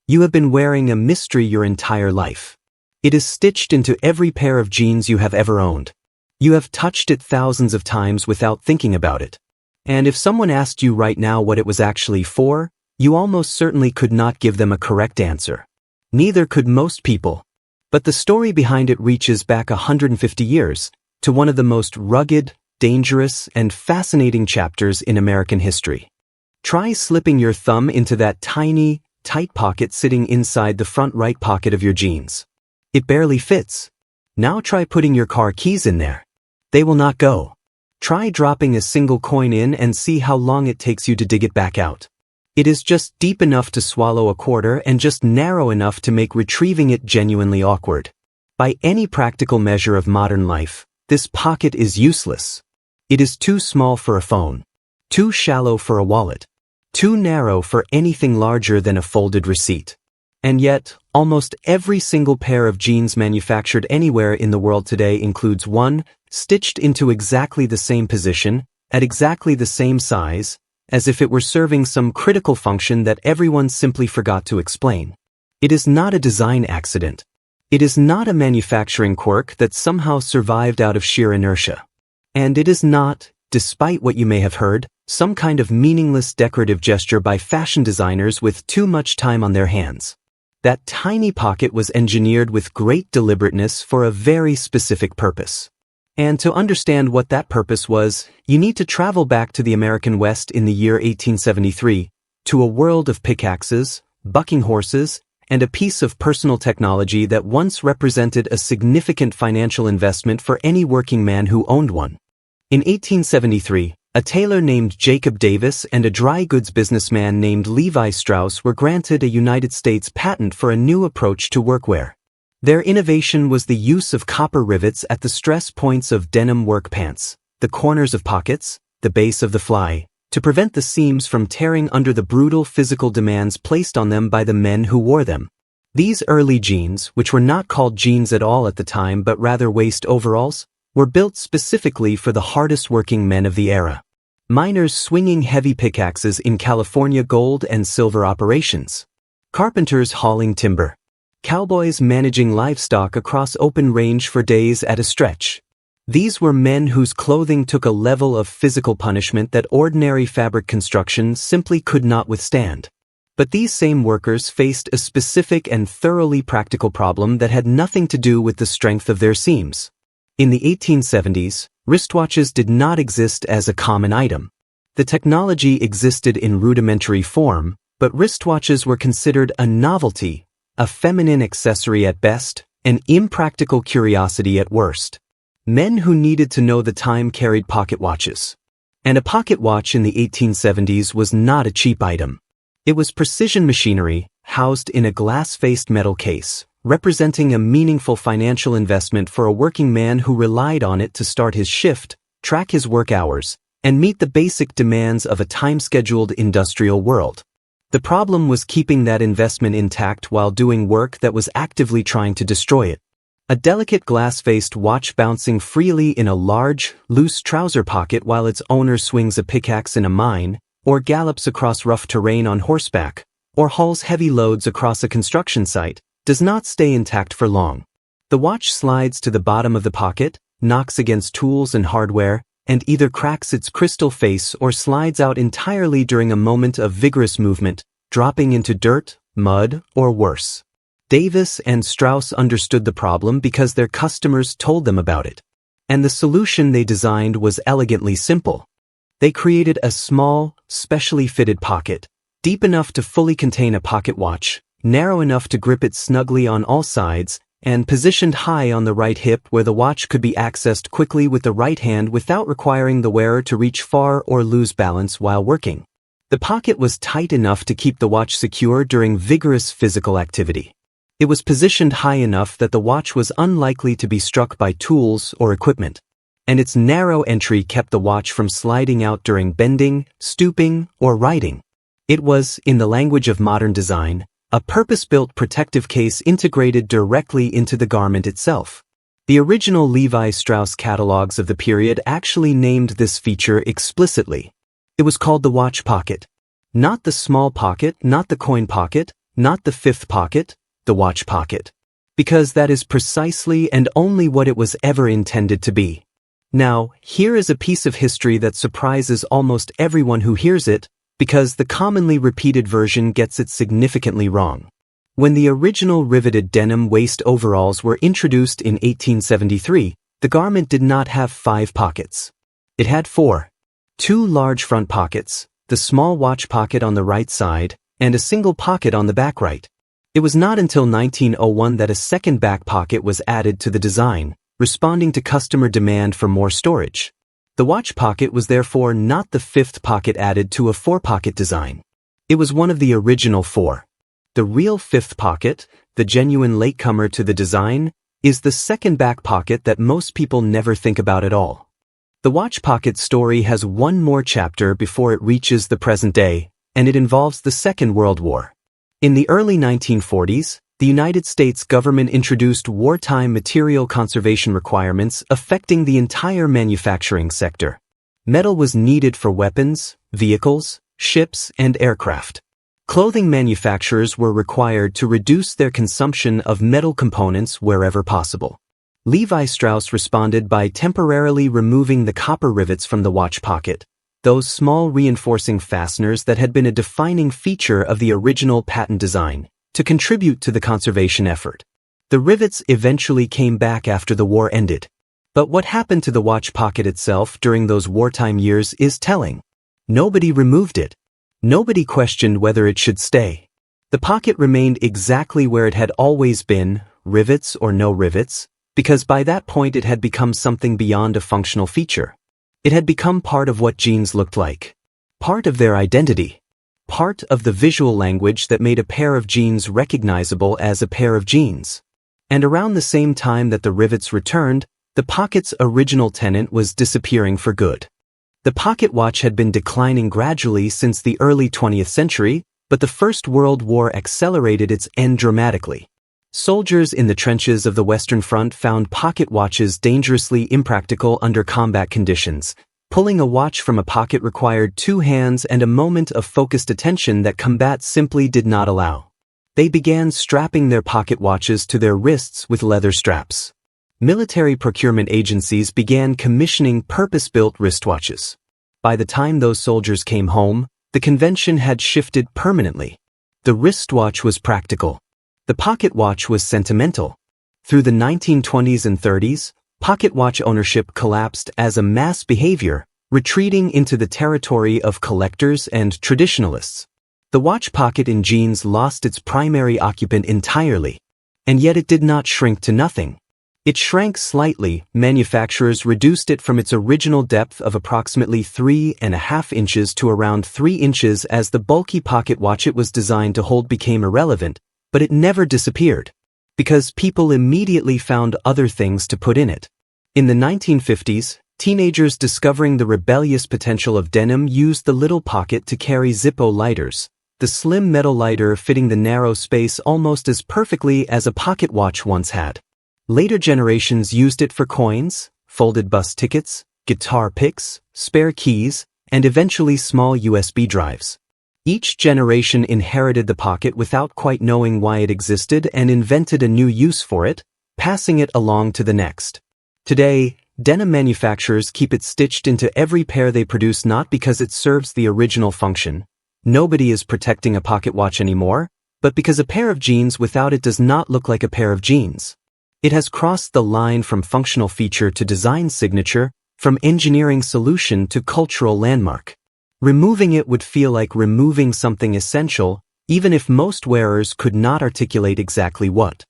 You have been wearing a mystery your entire life. It is stitched into every pair of jeans you have ever owned. You have touched it thousands of times without thinking about it. And if someone asked you right now what it was actually for, you almost certainly could not give them a correct answer. Neither could most people. But the story behind it reaches back 150 years, to one of the most rugged, dangerous, and fascinating chapters in American history. Try slipping your thumb into that tiny, tight pocket sitting inside the front right pocket of your jeans. It barely fits. Now try putting your car keys in there. They will not go. Try dropping a single coin in and see how long it takes you to dig it back out. It is just deep enough to swallow a quarter and just narrow enough to make retrieving it genuinely awkward. By any practical measure of modern life, this pocket is useless. It is too small for a phone, too shallow for a wallet, too narrow for anything larger than a folded receipt. And yet, almost every single pair of jeans manufactured anywhere in the world today includes one, stitched into exactly the same position, at exactly the same size, as if it were serving some critical function that everyone simply forgot to explain. It is not a design accident. It is not a manufacturing quirk that somehow survived out of sheer inertia. And it is not, despite what you may have heard, some kind of meaningless decorative gesture by fashion designers with too much time on their hands. That tiny pocket was engineered with great deliberateness for a very specific purpose. And to understand what that purpose was, you need to travel back to the American West in the year 1873, to a world of pickaxes, bucking horses, and a piece of personal technology that once represented a significant financial investment for any working man who owned one. In 1873, a tailor named Jacob Davis and a dry goods businessman named Levi Strauss were granted a United States patent for a new approach to workwear. Their innovation was the use of copper rivets at the stress points of denim work pants, the corners of pockets, the base of the fly, to prevent the seams from tearing under the brutal physical demands placed on them by the men who wore them. These early jeans, which were not called jeans at all at the time but rather waist overalls, were built specifically for the hardest working men of the era. Miners swinging heavy pickaxes in California gold and silver operations. Carpenters hauling timber. Cowboys managing livestock across open range for days at a stretch. These were men whose clothing took a level of physical punishment that ordinary fabric construction simply could not withstand. But these same workers faced a specific and thoroughly practical problem that had nothing to do with the strength of their seams. In the 1870s, wristwatches did not exist as a common item. The technology existed in rudimentary form, but wristwatches were considered a novelty, a feminine accessory at best, an impractical curiosity at worst. Men who needed to know the time carried pocket watches. And a pocket watch in the 1870s was not a cheap item. It was precision machinery, housed in a glass-faced metal case, representing a meaningful financial investment for a working man who relied on it to start his shift, track his work hours, and meet the basic demands of a time-scheduled industrial world. The problem was keeping that investment intact while doing work that was actively trying to destroy it. A delicate glass-faced watch bouncing freely in a large, loose trouser pocket while its owner swings a pickaxe in a mine, or gallops across rough terrain on horseback, or hauls heavy loads across a construction site, does not stay intact for long. The watch slides to the bottom of the pocket, knocks against tools and hardware, and either cracks its crystal face or slides out entirely during a moment of vigorous movement, dropping into dirt, mud, or worse. Davis and Strauss understood the problem because their customers told them about it. And the solution they designed was elegantly simple. They created a small, specially fitted pocket, deep enough to fully contain a pocket watch, narrow enough to grip it snugly on all sides, and positioned high on the right hip where the watch could be accessed quickly with the right hand without requiring the wearer to reach far or lose balance while working. The pocket was tight enough to keep the watch secure during vigorous physical activity. It was positioned high enough that the watch was unlikely to be struck by tools or equipment. And its narrow entry kept the watch from sliding out during bending, stooping, or riding. It was, in the language of modern design, a purpose-built protective case integrated directly into the garment itself. The original Levi Strauss catalogs of the period actually named this feature explicitly. It was called the watch pocket. Not the small pocket, not the coin pocket, Not the fifth pocket, the watch pocket. Because that is precisely and only what it was ever intended to be. Now, here is a piece of history that surprises almost everyone who hears it, because the commonly repeated version gets it significantly wrong. When the original riveted denim waist overalls were introduced in 1873, the garment did not have 5 pockets. It had 4. 2 large front pockets, the small watch pocket on the right side, and a single pocket on the back right. It was not until 1901 that a second back pocket was added to the design, responding to customer demand for more storage. The watch pocket was therefore not the 5th pocket added to a 4-pocket design. It was one of the original 4. The real 5th pocket, the genuine latecomer to the design, is the second back pocket that most people never think about at all. The watch pocket story has one more chapter before it reaches the present day, and it involves the Second World War. In the early 1940s, the United States government introduced wartime material conservation requirements affecting the entire manufacturing sector. Metal was needed for weapons, vehicles, ships, and aircraft. Clothing manufacturers were required to reduce their consumption of metal components wherever possible. Levi Strauss responded by temporarily removing the copper rivets from the watch pocket, those small reinforcing fasteners that had been a defining feature of the original patent design, to contribute to the conservation effort. The rivets eventually came back after the war ended. But what happened to the watch pocket itself during those wartime years is telling. Nobody removed it. Nobody questioned whether it should stay. The pocket remained exactly where it had always been, rivets or no rivets, because by that point it had become something beyond a functional feature. It had become part of what jeans looked like. Part of their identity. Part of the visual language that made a pair of jeans recognizable as a pair of jeans. And around the same time that the rivets returned, the pocket's original tenant was disappearing for good. The pocket watch had been declining gradually since the early 20th century, but the First World War accelerated its end dramatically. Soldiers in the trenches of the Western Front found pocket watches dangerously impractical under combat conditions. Pulling a watch from a pocket required 2 hands and a moment of focused attention that combat simply did not allow. They began strapping their pocket watches to their wrists with leather straps. Military procurement agencies began commissioning purpose-built wristwatches. By the time those soldiers came home, the convention had shifted permanently. The wristwatch was practical. The pocket watch was sentimental. Through the 1920s and 30s, pocket watch ownership collapsed as a mass behavior, retreating into the territory of collectors and traditionalists. The watch pocket in jeans lost its primary occupant entirely. And yet it did not shrink to nothing. It shrank slightly. Manufacturers reduced it from its original depth of approximately 3.5 inches to around 3 inches as the bulky pocket watch it was designed to hold became irrelevant, but it never disappeared, because people immediately found other things to put in it. In the 1950s, teenagers discovering the rebellious potential of denim used the little pocket to carry Zippo lighters, the slim metal lighter fitting the narrow space almost as perfectly as a pocket watch once had. Later generations used it for coins, folded bus tickets, guitar picks, spare keys, and eventually small USB drives. Each generation inherited the pocket without quite knowing why it existed and invented a new use for it, passing it along to the next. Today, denim manufacturers keep it stitched into every pair they produce not because it serves the original function. Nobody is protecting a pocket watch anymore, but because a pair of jeans without it does not look like a pair of jeans. It has crossed the line from functional feature to design signature, from engineering solution to cultural landmark. Removing it would feel like removing something essential, even if most wearers could not articulate exactly what.